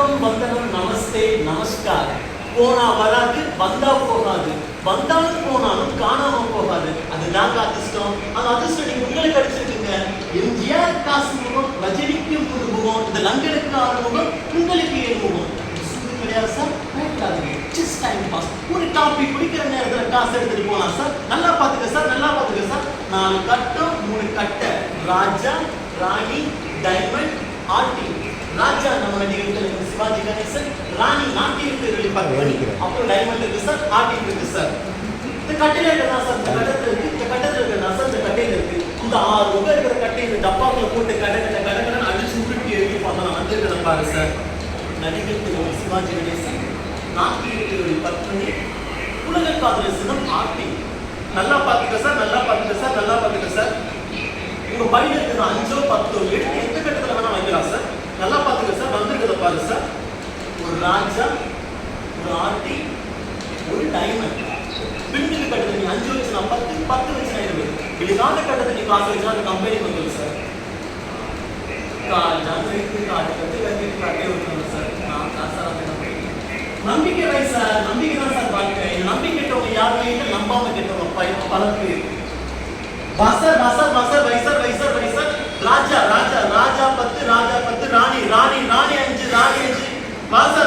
வணக்கம், வந்தனம், நமஸ்தே, நமஸ்கார். போனா வராது, வந்தா போகாது, வந்தாலும் போனாலும் காணாம போகாது. அதுதாங்க அதிர்ஷ்டம். அந்த அதிர்ஷ்டம் நீங்க உங்களுக்கு கிடைச்சிருக்குங்க. எம்ஜிஆர் காசு முகம், ரஜினிக்கு புதுமுகம், இந்த லங்கனுக்கு ஆறுமுகம், உங்களுக்கு ஏழுமுகம். கிடையாது சார், பயப்படாதீங்க. Just time pass. ஒரு காப்பி குடிக்கிற நேரத்தில் காசு எடுத்துட்டு போலாம் சார். நல்லா பாத்துக்க சார், நல்லா பாத்துக்க சார். 4 கட்டம் 3 கட்டை. ராஜா, ராணி, டைமண்ட், ஆர்டி. ராஜா நம்ம நடிகர்கள் சிவாஜி கணேசன், ராணி நாட்டியத்தில் வெளிப்பாடு, அப்புறம் டைமண்ட் இருக்கு சார், ஆர்டி இருக்கு சார். இந்த கட்டையில இருக்கா சார், இந்த கட்டத்துல இருக்கு, இந்த கட்டத்துல இருக்கா சார், இந்த கட்டையில இருக்கு. இந்த 6 ரூபாய் இருக்கிற கட்டையில டப்பாக்குள்ள போட்டு கடை அடிச்சு உருட்டி எழுதி பார்த்தா வந்திருக்கிறத பாரு சார். நடிகர்கள் சிவாஜி கணேசன், நாட்டியத்தில் பத்மினி, உலக காதல் சின்னம் ஆர்டி. நல்லா பாத்துக்க சார், நல்லா பாத்துக்க சார், நல்லா பாத்துக்க சார். உங்க பையில இருக்கிற 5 10 எடுத்து எந்த கட்டத்துல வேணா வைக்கலாம் சார். நல்லா பாத்துக்க சார், வந்திருக்கிறத பாரு சார். ஒரு ராஜா, ஒரு ஆர்டி, ஒரு டைமண்ட். பின்னுக்கு கட்டத்தை நீ 5 வச்சு நான் 10, 10 வச்சு நான் 20. வெளிக்காத கட்டத்தை நீ காசு வச்சு அந்த கம்பெனிக்கு வந்துடும் சார். நம்பிக்கை வை சார், நம்பிக்கை தான் சார் வாழ்க்கை. நம்பிக்கை கேட்டவங்க யாருமே நம்பாம கேட்டவங்க பல பேர். பசர் பசர் பசர் visor visor visor. Raja Raja Raja 10, ராஜா 10, ராணி ராணி ராணி 5, ராணி 5. பசர்